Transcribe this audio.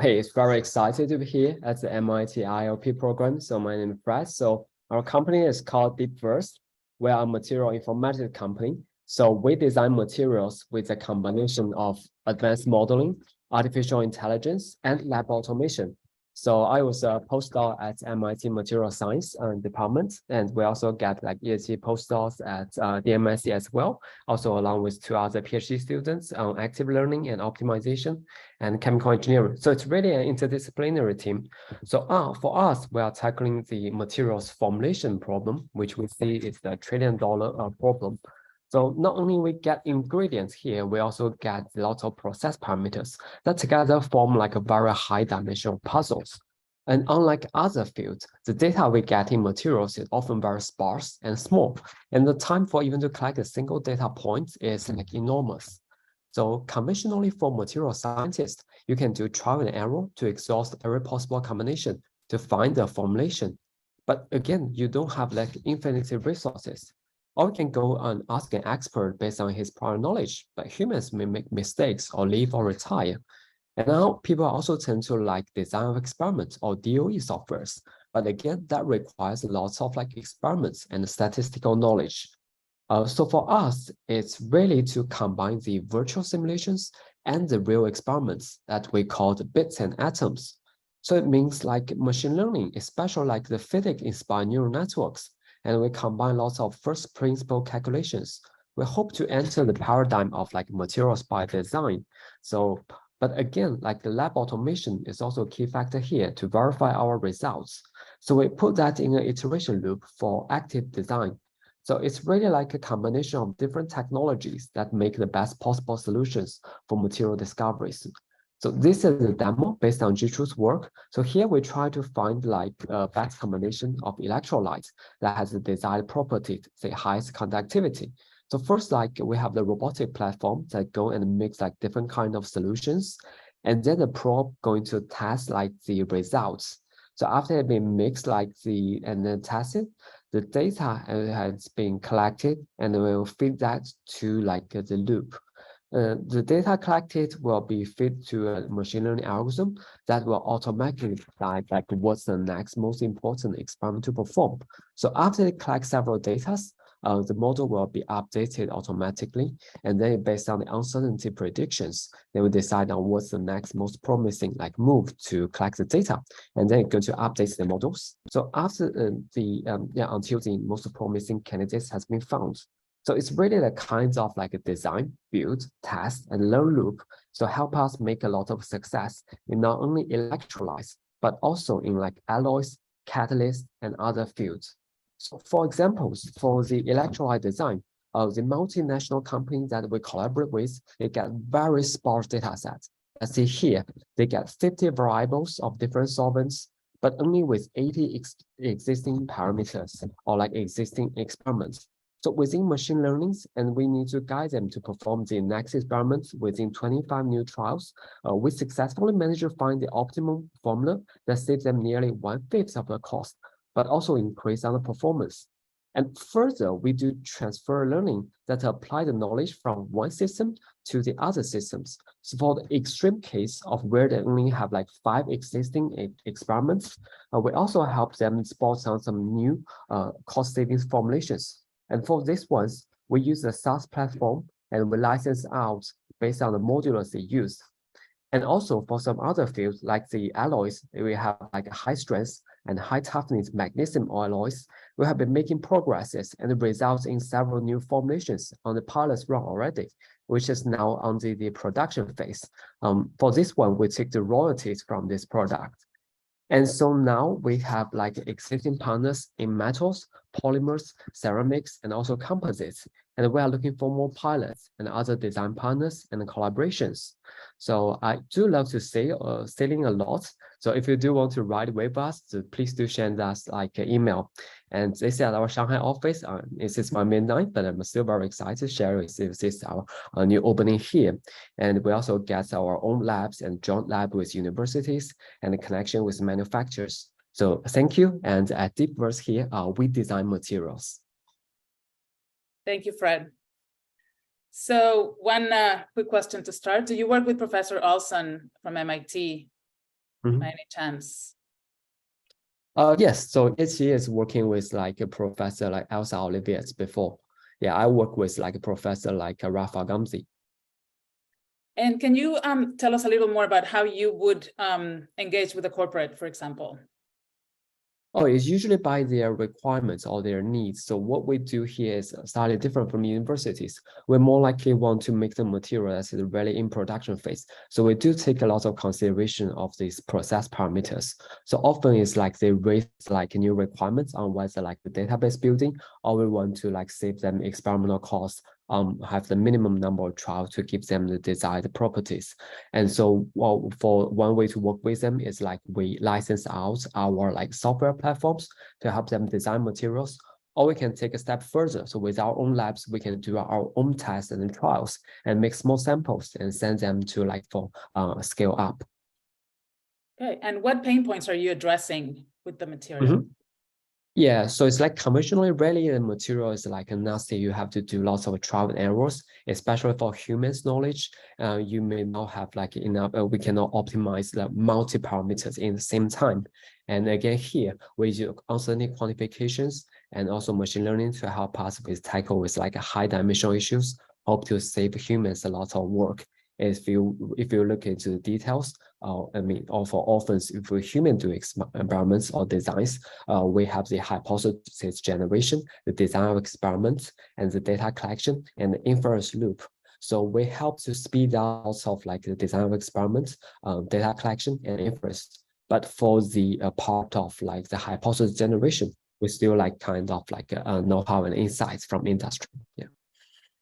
Hey, it's very excited to be here at the MIT IOP program. So my name is Fred. So our company is called DeepVerse. We are a material informatics company. So we design materials with a combination of advanced modeling, artificial intelligence, and lab automation. So I was a postdoc at MIT Material Science department, and we also get like ESG postdocs at the MSc as well, also along with two other PhD students on active learning and optimization and chemical engineering. So it's really an interdisciplinary team. So for us, we are tackling the materials formulation problem, which we see is the $1 trillion problem. So not only we get ingredients here, we also get lots of process parameters that together form like a very high dimensional puzzles. And unlike other fields, the data we get in materials is often very sparse and small, and the time for even to collect a single data point is like enormous. So conventionally for material scientists, you can do trial and error to exhaust every possible combination to find the formulation. But again, you don't have like infinite resources. Or you can go and ask an expert based on his prior knowledge, but humans may make mistakes or leave or retire. And now people also tend to like design of experiments or DOE softwares. But again, that requires lots of like experiments and statistical knowledge. So for us, it's really to combine the virtual simulations and the real experiments that we call the bits and atoms. So it means like machine learning, especially like the physics-inspired neural networks, and we combine lots of first principle calculations. We hope to enter the paradigm of like materials by design. So, but again, like the lab automation is also a key factor here to verify our results. So we put that in an iteration loop for active design. So it's really like a combination of different technologies that make the best possible solutions for material discoveries. So this is a demo based on Jichu's work. So here we try to find like a best combination of electrolytes that has the desired property, say highest conductivity. So first, like we have the robotic platform that go and mix like different kind of solutions. And then the probe going to test like the results. So after it been mixed like and then tested, the data has been collected and we will feed that to like the loop. The data collected will be fed to a machine learning algorithm that will automatically decide like what's the next most important experiment to perform. So after it collects several data, the model will be updated automatically, and then based on the uncertainty predictions, they will decide on what's the next most promising like move to collect the data, and then going to update the models. So after until the most promising candidates has been found. So it's really the kinds of like a design, build, test, and learn loop. So help us make a lot of success in not only electrolytes, but also in like alloys, catalysts, and other fields. So for examples, for the electrolyte design, the multinational company that we collaborate with, they get very sparse data sets. As see here, they get 50 variables of different solvents, but only with 80 existing parameters or like existing experiments. So within machine learning, and we need to guide them to perform the next experiment within 25 new trials, we successfully managed to find the optimum formula that saves them nearly 1/5 of the cost, but also increase on the performance. And further, we do transfer learning that apply the knowledge from one system to the other systems. So for the extreme case of where they only have like 5 existing experiments, we also help them spot on some new cost savings formulations. And for these ones, we use the SaaS platform and we license out based on the modules they use. And also for some other fields like the alloys, we have like a high strength and high toughness magnesium alloys. We have been making progresses and it results in several new formulations on the pilot run already, which is now on the production phase. For this one, we take the royalties from this product. And so now we have like existing partners in metals, polymers, ceramics, and also composites. And we are looking for more pilots and other design partners and collaborations. So I do love to say sailing a lot. So if you do want to ride with us, please do send us like an email. And this is at our Shanghai office. This is my midnight, but I'm still very excited to share with you. This is our new opening here. And we also get our own labs and joint lab with universities and a connection with manufacturers. So thank you. And at DeepVerse here, we design materials. Thank you, Fred. So one quick question to start. Do you work with Professor Olson from MIT? Mhm. by any chance? Yes, so HE is working with like a professor like Elsa Oliviers before. Yeah, I work with like a professor like Rafa Gamzi. And can you tell us a little more about how you would engage with a corporate, for example? Oh, it's usually by their requirements or their needs. So what we do here is slightly different from universities. We more likely want to make the material that's really in production phase. So we do take a lot of consideration of these process parameters. So often it's like they raise like new requirements on whether like the database building, or we want to like save them experimental costs, have the minimum number of trials to give them the desired properties. And so, well, for one way to work with them is like we license out our like software platforms to help them design materials, or we can take a step further. So with our own labs, we can do our own tests and trials and make small samples and send them to like for scale up. Okay, and what pain points are you addressing with the material? Mm-hmm. Yeah, so it's like conventionally really the material is like a nasty. You have to do lots of trial and errors, especially for humans knowledge. You may not have like enough, we cannot optimize the multi-parameters in the same time. And again, here we use uncertainty quantifications and also machine learning to help us with tackle with like high dimensional issues, hope to save humans a lot of work. If you look into the details, I mean, or for orphans, if we human do experiments or designs, we have the hypothesis generation, the design of experiments, and the data collection and the inference loop. So we help to speed out of like the design of experiments, data collection, and inference. But for the part of like the hypothesis generation, we still like kind of like know-how and insights from industry. Yeah.